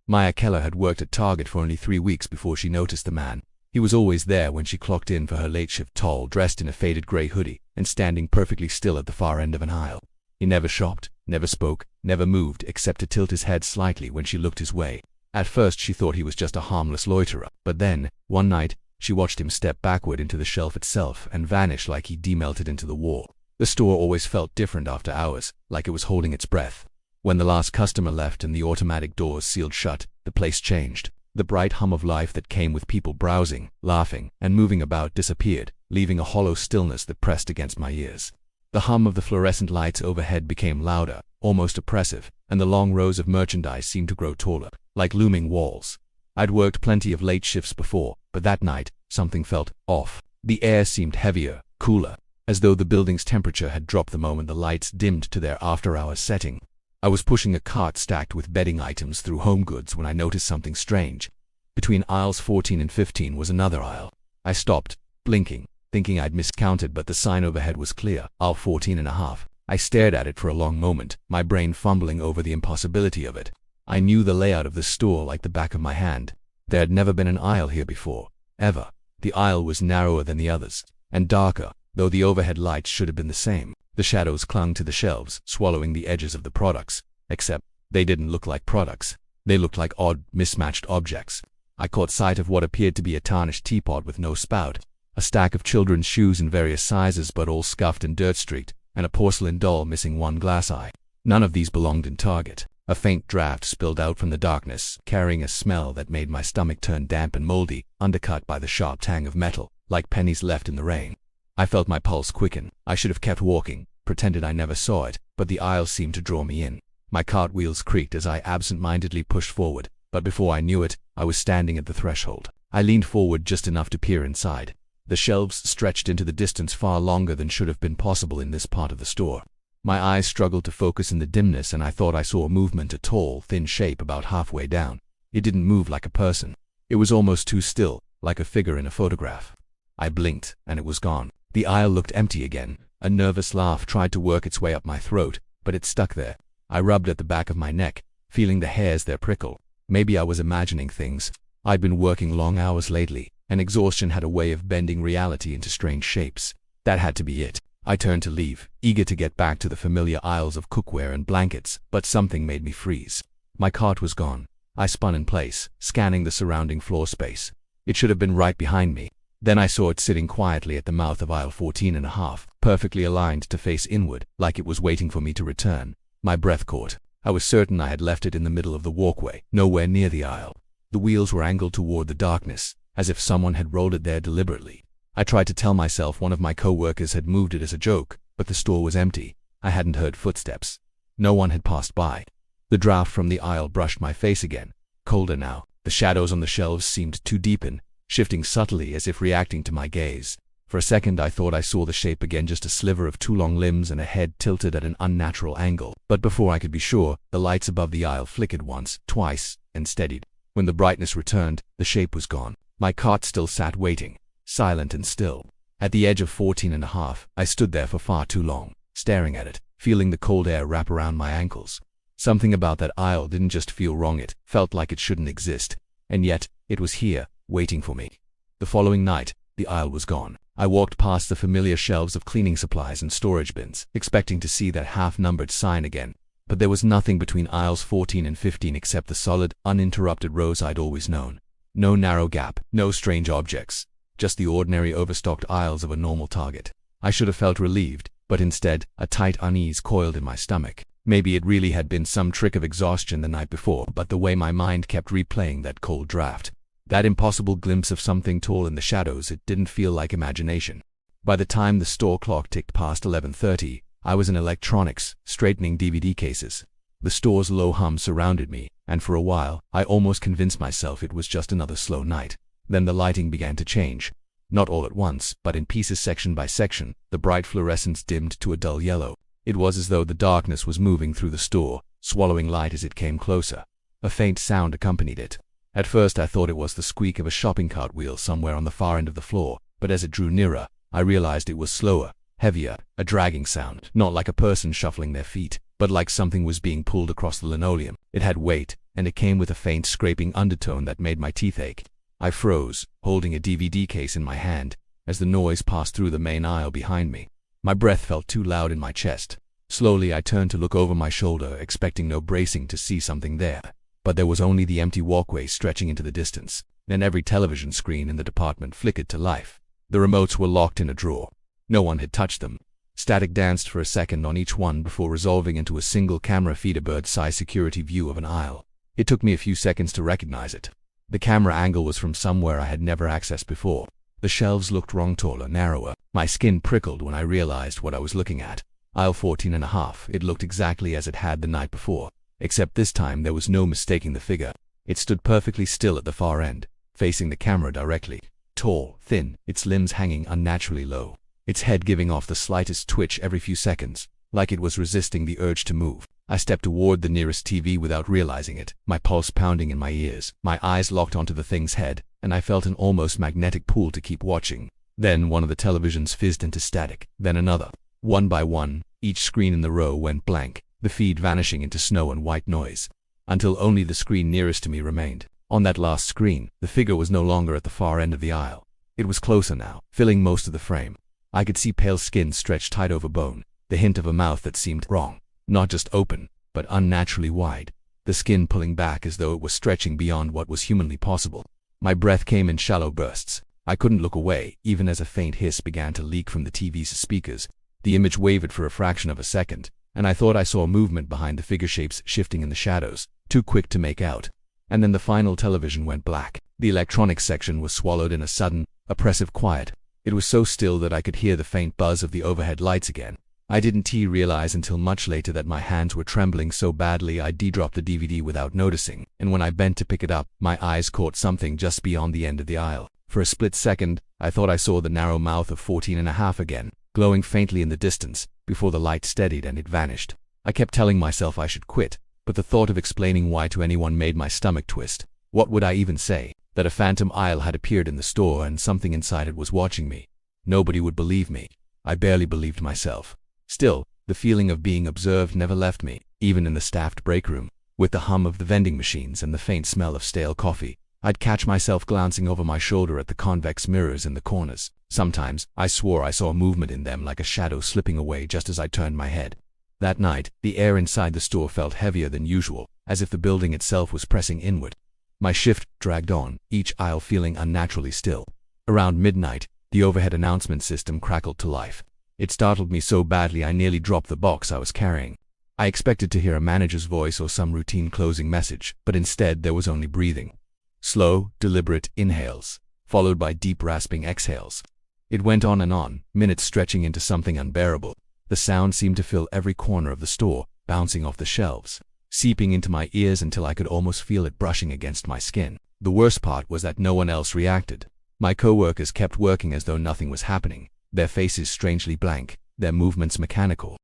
Maya Keller had worked at Target for only 3 weeks before she noticed the man. He was always there when she clocked in for her late shift, tall, dressed in a faded gray hoodie, and standing perfectly still at the far end of an aisle. He never shopped, never spoke, never moved except to tilt his head slightly when she looked his way. At first she thought he was just a harmless loiterer, but then, one night, she watched him step backward into the shelf itself and vanish like he demelted into the wall. The store always felt different after hours, like it was holding its breath. When the last customer left and the automatic doors sealed shut, the place changed. The bright hum of life that came with people browsing, laughing, and moving about disappeared, leaving a hollow stillness that pressed against my ears. The hum of the fluorescent lights overhead became louder, almost oppressive, and the long rows of merchandise seemed to grow taller, like looming walls. I'd worked plenty of late shifts before, but that night, something felt off. The air seemed heavier, cooler, as though the building's temperature had dropped the moment the lights dimmed to their after-hours setting. I was pushing a cart stacked with bedding items through home goods when I noticed something strange. Between aisles 14 and 15 was another aisle. I stopped, blinking, thinking I'd miscounted, but the sign overhead was clear, aisle 14.5. I stared at it for a long moment, my brain fumbling over the impossibility of it. I knew the layout of the store like the back of my hand. There had never been an aisle here before, ever. The aisle was narrower than the others, and darker, though the overhead lights should have been the same. The shadows clung to the shelves, swallowing the edges of the products, except they didn't look like products. They looked like odd, mismatched objects. I caught sight of what appeared to be a tarnished teapot with no spout, a stack of children's shoes in various sizes but all scuffed and dirt-streaked, and a porcelain doll missing one glass eye. None of these belonged in Target. A faint draft spilled out from the darkness, carrying a smell that made my stomach turn damp and moldy, undercut by the sharp tang of metal, like pennies left in the rain. I felt my pulse quicken. I should have kept walking, pretended I never saw it, but the aisle seemed to draw me in. My cart wheels creaked as I absent-mindedly pushed forward, but before I knew it, I was standing at the threshold. I leaned forward just enough to peer inside. The shelves stretched into the distance far longer than should have been possible in this part of the store. My eyes struggled to focus in the dimness, and I thought I saw a movement, a tall, thin shape about halfway down. It didn't move like a person. It was almost too still, like a figure in a photograph. I blinked, and it was gone. The aisle looked empty again. A nervous laugh tried to work its way up my throat, but it stuck there. I rubbed at the back of my neck, feeling the hairs there prickle. Maybe I was imagining things. I'd been working long hours lately, and exhaustion had a way of bending reality into strange shapes. That had to be it. I turned to leave, eager to get back to the familiar aisles of cookware and blankets, but something made me freeze. My cart was gone. I spun in place, scanning the surrounding floor space. It should have been right behind me. Then I saw it sitting quietly at the mouth of aisle 14.5, perfectly aligned to face inward, like it was waiting for me to return. My breath caught. I was certain I had left it in the middle of the walkway, nowhere near the aisle. The wheels were angled toward the darkness, as if someone had rolled it there deliberately. I tried to tell myself one of my co-workers had moved it as a joke, but the store was empty. I hadn't heard footsteps. No one had passed by. The draft from the aisle brushed my face again, colder now. The shadows on the shelves seemed to deepen, shifting subtly as if reacting to my gaze. For a second I thought I saw the shape again, just a sliver of two long limbs and a head tilted at an unnatural angle. But before I could be sure, the lights above the aisle flickered once, twice, and steadied. When the brightness returned, the shape was gone. My cart still sat waiting, silent and still. At the edge of 14.5, I stood there for far too long, staring at it, feeling the cold air wrap around my ankles. Something about that aisle didn't just feel wrong, it felt like it shouldn't exist. And yet, it was here, waiting for me. The following night, the aisle was gone. I walked past the familiar shelves of cleaning supplies and storage bins, expecting to see that half-numbered sign again. But there was nothing between aisles 14 and 15 except the solid, uninterrupted rows I'd always known. No narrow gap, no strange objects, just the ordinary overstocked aisles of a normal Target. I should have felt relieved, but instead, a tight unease coiled in my stomach. Maybe it really had been some trick of exhaustion the night before, but the way my mind kept replaying that cold draft, that impossible glimpse of something tall in the shadows, it didn't feel like imagination. By the time the store clock ticked past 11:30, I was in electronics, straightening DVD cases. The store's low hum surrounded me, and for a while, I almost convinced myself it was just another slow night. Then the lighting began to change. Not all at once, but in pieces, section by section. The bright fluorescence dimmed to a dull yellow. It was as though the darkness was moving through the store, swallowing light as it came closer. A faint sound accompanied it. At first I thought it was the squeak of a shopping cart wheel somewhere on the far end of the floor, but as it drew nearer, I realized it was slower, heavier, a dragging sound, not like a person shuffling their feet, but like something was being pulled across the linoleum. It had weight, and it came with a faint scraping undertone that made my teeth ache. I froze, holding a DVD case in my hand, as the noise passed through the main aisle behind me. My breath felt too loud in my chest. Slowly I turned to look over my shoulder, expecting no bracing to see something there. But there was only the empty walkway stretching into the distance. Then every television screen in the department flickered to life. The remotes were locked in a drawer. No one had touched them. Static danced for a second on each one before resolving into a single camera feed, a bird's-eye security view of an aisle. It took me a few seconds to recognize it. The camera angle was from somewhere I had never accessed before. The shelves looked wrong, taller, narrower. My skin prickled when I realized what I was looking at. Aisle 14.5. It looked exactly as it had the night before, except this time there was no mistaking the figure. It stood perfectly still at the far end, facing the camera directly. Tall, thin, its limbs hanging unnaturally low, its head giving off the slightest twitch every few seconds, like it was resisting the urge to move. I stepped toward the nearest TV without realizing it, my pulse pounding in my ears. My eyes locked onto the thing's head, and I felt an almost magnetic pull to keep watching. Then one of the televisions fizzed into static, then another. One by one, each screen in the row went blank, the feed vanishing into snow and white noise, until only the screen nearest to me remained. On that last screen, the figure was no longer at the far end of the aisle. It was closer now, filling most of the frame. I could see pale skin stretched tight over bone, the hint of a mouth that seemed wrong. Not just open, but unnaturally wide, the skin pulling back as though it was stretching beyond what was humanly possible. My breath came in shallow bursts. I couldn't look away, even as a faint hiss began to leak from the TV's speakers. The image wavered for a fraction of a second, and I thought I saw movement behind the figure, shapes shifting in the shadows, too quick to make out. And then the final television went black. The electronics section was swallowed in a sudden, oppressive quiet. It was so still that I could hear the faint buzz of the overhead lights again. I didn't realize until much later that my hands were trembling so badly I'd dropped the DVD without noticing, and when I bent to pick it up, my eyes caught something just beyond the end of the aisle. For a split second, I thought I saw the narrow mouth of 14.5 again, glowing faintly in the distance, before the light steadied and it vanished. I kept telling myself I should quit, but the thought of explaining why to anyone made my stomach twist. What would I even say? That a phantom aisle had appeared in the store and something inside it was watching me. Nobody would believe me. I barely believed myself. Still, the feeling of being observed never left me, even in the staffed break room. With the hum of the vending machines and the faint smell of stale coffee, I'd catch myself glancing over my shoulder at the convex mirrors in the corners. Sometimes, I swore I saw movement in them, like a shadow slipping away just as I turned my head. That night, the air inside the store felt heavier than usual, as if the building itself was pressing inward. My shift dragged on, each aisle feeling unnaturally still. Around midnight, the overhead announcement system crackled to life. It startled me so badly I nearly dropped the box I was carrying. I expected to hear a manager's voice or some routine closing message, but instead there was only breathing. Slow, deliberate inhales, followed by deep rasping exhales. It went on, minutes stretching into something unbearable. The sound seemed to fill every corner of the store, bouncing off the shelves, seeping into my ears until I could almost feel it brushing against my skin. The worst part was that no one else reacted. My coworkers kept working as though nothing was happening, their faces strangely blank, their movements mechanical.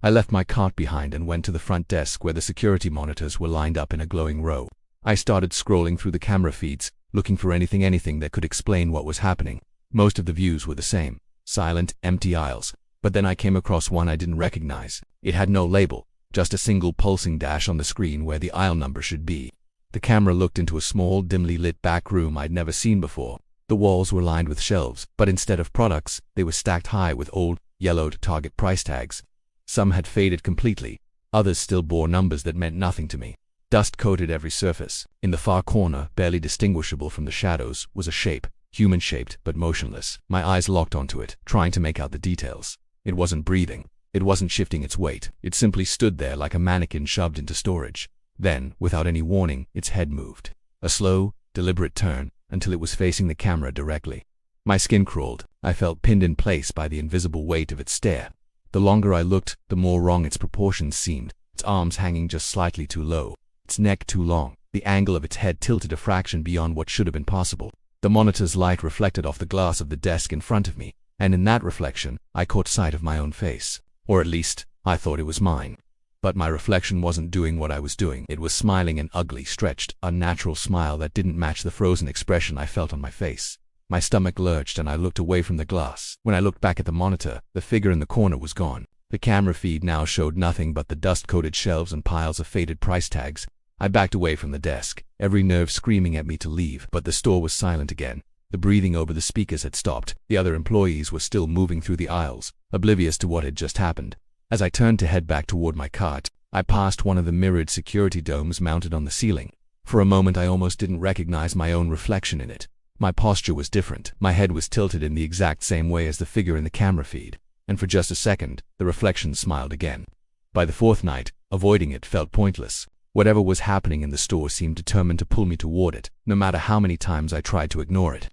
I left my cart behind and went to the front desk where the security monitors were lined up in a glowing row. I started scrolling through the camera feeds, looking for anything that could explain what was happening. Most of the views were the same, silent, empty aisles. But then I came across one I didn't recognize. It had no label, just a single pulsing dash on the screen where the aisle number should be. The camera looked into a small, dimly lit back room I'd never seen before. The walls were lined with shelves, but instead of products, they were stacked high with old, yellowed Target price tags. Some had faded completely, others still bore numbers that meant nothing to me. Dust coated every surface. In the far corner, barely distinguishable from the shadows, was a shape, human-shaped but motionless. My eyes locked onto it, trying to make out the details. It wasn't breathing. It wasn't shifting its weight. It simply stood there like a mannequin shoved into storage. Then, without any warning, its head moved. A slow, deliberate turn, until it was facing the camera directly. My skin crawled. I felt pinned in place by the invisible weight of its stare. The longer I looked, the more wrong its proportions seemed. Its arms hanging just slightly too low. Its neck too long. The angle of its head tilted a fraction beyond what should have been possible. The monitor's light reflected off the glass of the desk in front of me, and in that reflection, I caught sight of my own face. Or at least, I thought it was mine. But my reflection wasn't doing what I was doing. It was smiling an ugly, stretched, unnatural smile that didn't match the frozen expression I felt on my face. My stomach lurched and I looked away from the glass. When I looked back at the monitor, the figure in the corner was gone. The camera feed now showed nothing but the dust-coated shelves and piles of faded price tags. I backed away from the desk, every nerve screaming at me to leave, but the store was silent again. The breathing over the speakers had stopped. The other employees were still moving through the aisles, oblivious to what had just happened. As I turned to head back toward my cart, I passed one of the mirrored security domes mounted on the ceiling. For a moment I almost didn't recognize my own reflection in it. My posture was different. My head was tilted in the exact same way as the figure in the camera feed, and for just a second, the reflection smiled again. By the fourth night, avoiding it felt pointless. Whatever was happening in the store seemed determined to pull me toward it, no matter how many times I tried to ignore it.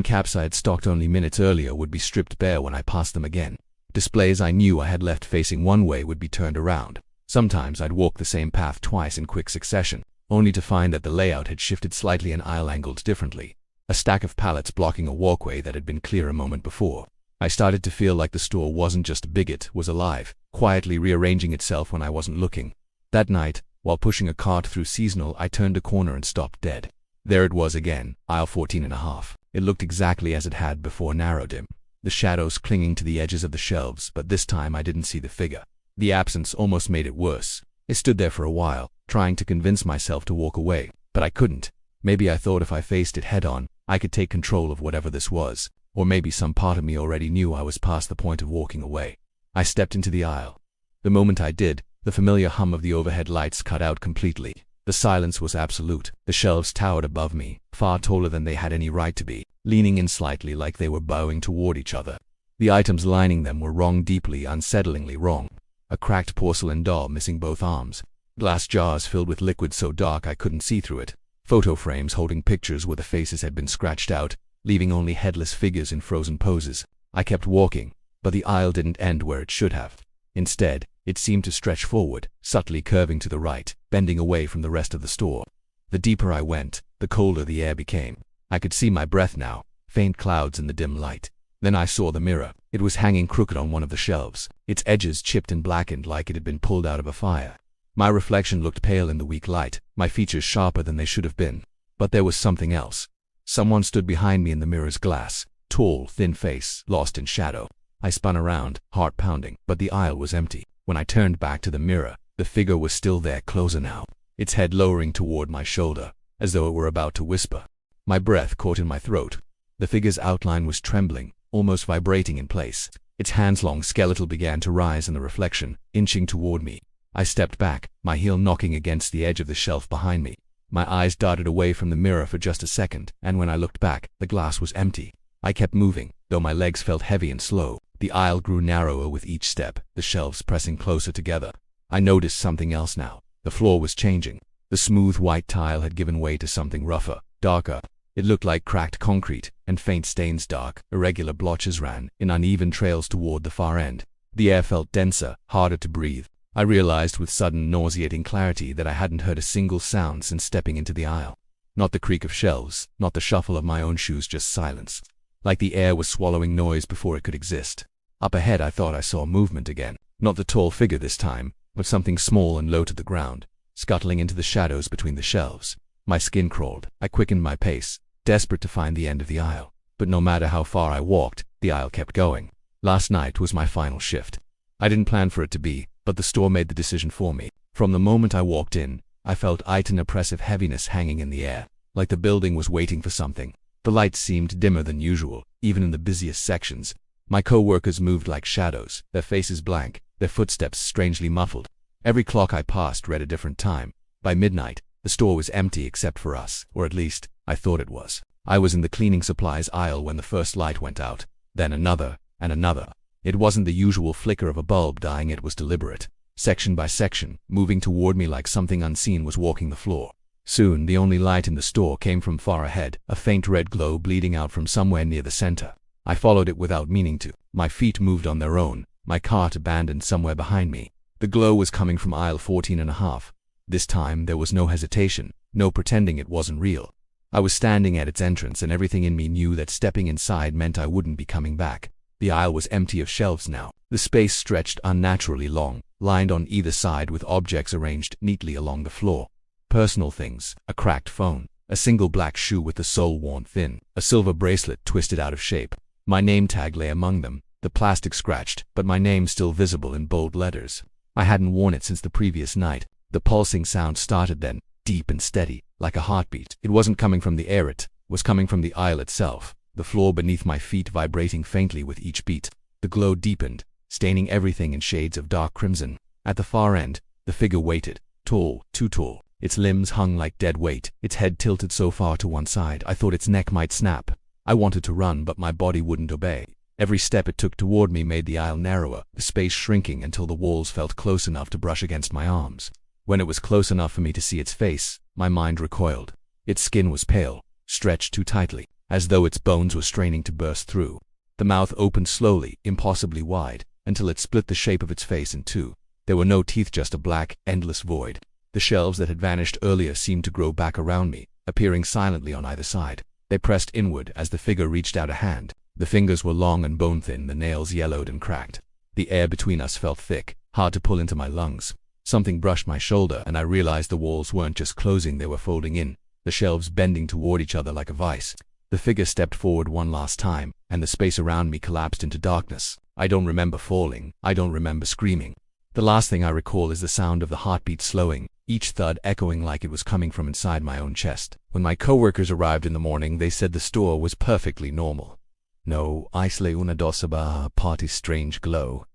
Caps I had stocked only minutes earlier would be stripped bare when I passed them again. Displays I knew I had left facing one way would be turned around. Sometimes I'd walk the same path twice in quick succession, only to find that the layout had shifted slightly and aisle angled differently. A stack of pallets blocking a walkway that had been clear a moment before. I started to feel like the store wasn't just big, it was alive, quietly rearranging itself when I wasn't looking. That night, while pushing a cart through seasonal, I turned a corner and stopped dead. There it was again, aisle 14.5. It looked exactly as it had before, narrowed in. The shadows clinging to the edges of the shelves, but this time I didn't see the figure. The absence almost made it worse. I stood there for a while, trying to convince myself to walk away, but I couldn't. Maybe I thought if I faced it head-on, I could take control of whatever this was, or maybe some part of me already knew I was past the point of walking away. I stepped into the aisle. The moment I did, the familiar hum of the overhead lights cut out completely. The silence was absolute. The shelves towered above me, far taller than they had any right to be, leaning in slightly like they were bowing toward each other. The items lining them were wrong, deeply, unsettlingly wrong. A cracked porcelain doll missing both arms. Glass jars filled with liquid so dark I couldn't see through it. Photo frames holding pictures where the faces had been scratched out, leaving only headless figures in frozen poses. I kept walking, but the aisle didn't end where it should have. Instead, it seemed to stretch forward, subtly curving to the right, bending away from the rest of the store. The deeper I went, the colder the air became. I could see my breath now, faint clouds in the dim light. Then I saw the mirror. It was hanging crooked on one of the shelves, its edges chipped and blackened like it had been pulled out of a fire. My reflection looked pale in the weak light, my features sharper than they should have been. But there was something else. Someone stood behind me in the mirror's glass, tall, thin face, lost in shadow. I spun around, heart pounding, but the aisle was empty. When I turned back to the mirror, the figure was still there, closer now, its head lowering toward my shoulder, as though it were about to whisper. My breath caught in my throat. The figure's outline was trembling, almost vibrating in place. Its hands-long skeletal began to rise in the reflection, inching toward me. I stepped back, my heel knocking against the edge of the shelf behind me. My eyes darted away from the mirror for just a second, and when I looked back, the glass was empty. I kept moving, though my legs felt heavy and slow. The aisle grew narrower with each step, the shelves pressing closer together. I noticed something else now. The floor was changing. The smooth white tile had given way to something rougher, darker. It looked like cracked concrete, and faint stains, dark, irregular blotches ran in uneven trails toward the far end. The air felt denser, harder to breathe. I realized with sudden nauseating clarity that I hadn't heard a single sound since stepping into the aisle. Not the creak of shelves, not the shuffle of my own shoes, just silence. Like the air was swallowing noise before it could exist. Up ahead I thought I saw movement again. Not the tall figure this time, but something small and low to the ground, scuttling into the shadows between the shelves. My skin crawled. I quickened my pace, desperate to find the end of the aisle. But no matter how far I walked, the aisle kept going. Last night was my final shift. I didn't plan for it to be, but the store made the decision for me. From the moment I walked in, I felt an oppressive heaviness hanging in the air, like the building was waiting for something. The lights seemed dimmer than usual, even in the busiest sections. My co-workers moved like shadows, their faces blank, their footsteps strangely muffled. Every clock I passed read a different time. By midnight, the store was empty except for us, or at least, I thought it was. I was in the cleaning supplies aisle when the first light went out, then another, and another. It wasn't the usual flicker of a bulb dying, it was deliberate. Section by section, moving toward me like something unseen was walking the floor. Soon, the only light in the store came from far ahead, a faint red glow bleeding out from somewhere near the center. I followed it without meaning to. My feet moved on their own, my cart abandoned somewhere behind me. The glow was coming from aisle 14.5. This time, there was no hesitation, no pretending it wasn't real. I was standing at its entrance, and everything in me knew that stepping inside meant I wouldn't be coming back. The aisle was empty of shelves now. The space stretched unnaturally long, lined on either side with objects arranged neatly along the floor. Personal things, a cracked phone, a single black shoe with the sole worn thin, a silver bracelet twisted out of shape. My name tag lay among them, the plastic scratched, but my name still visible in bold letters. I hadn't worn it since the previous night. The pulsing sound started then, deep and steady, like a heartbeat. It wasn't coming from the air, it was coming from the aisle itself, the floor beneath my feet vibrating faintly with each beat. The glow deepened, staining everything in shades of dark crimson. At the far end, the figure waited, tall, too tall. Its limbs hung like dead weight, its head tilted so far to one side I thought its neck might snap. I wanted to run, but my body wouldn't obey. Every step it took toward me made the aisle narrower, the space shrinking until the walls felt close enough to brush against my arms. When it was close enough for me to see its face, my mind recoiled. Its skin was pale, stretched too tightly, as though its bones were straining to burst through. The mouth opened slowly, impossibly wide, until it split the shape of its face in two. There were no teeth, just a black, endless void. The shelves that had vanished earlier seemed to grow back around me, appearing silently on either side. They pressed inward as the figure reached out a hand. The fingers were long and bone-thin, the nails yellowed and cracked. The air between us felt thick, hard to pull into my lungs. Something brushed my shoulder, and I realized the walls weren't just closing, they were folding in, the shelves bending toward each other like a vice. The figure stepped forward one last time, and the space around me collapsed into darkness. I don't remember falling. I don't remember screaming. The last thing I recall is the sound of the heartbeat slowing, each thud echoing like it was coming from inside my own chest. When my coworkers arrived in the morning, they said the store was perfectly normal. No isle una dosaba party's strange glow.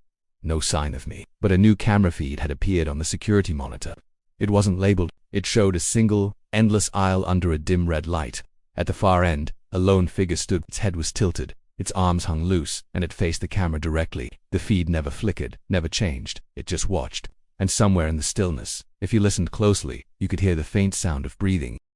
No sign of me. But a new camera feed had appeared on the security monitor. It wasn't labeled. It showed a single, endless aisle under a dim red light. At the far end, a lone figure stood. Its head was tilted, its arms hung loose, and it faced the camera directly. The feed never flickered, never changed. It just watched. And somewhere in the stillness, if you listened closely, you could hear the faint sound of breathing.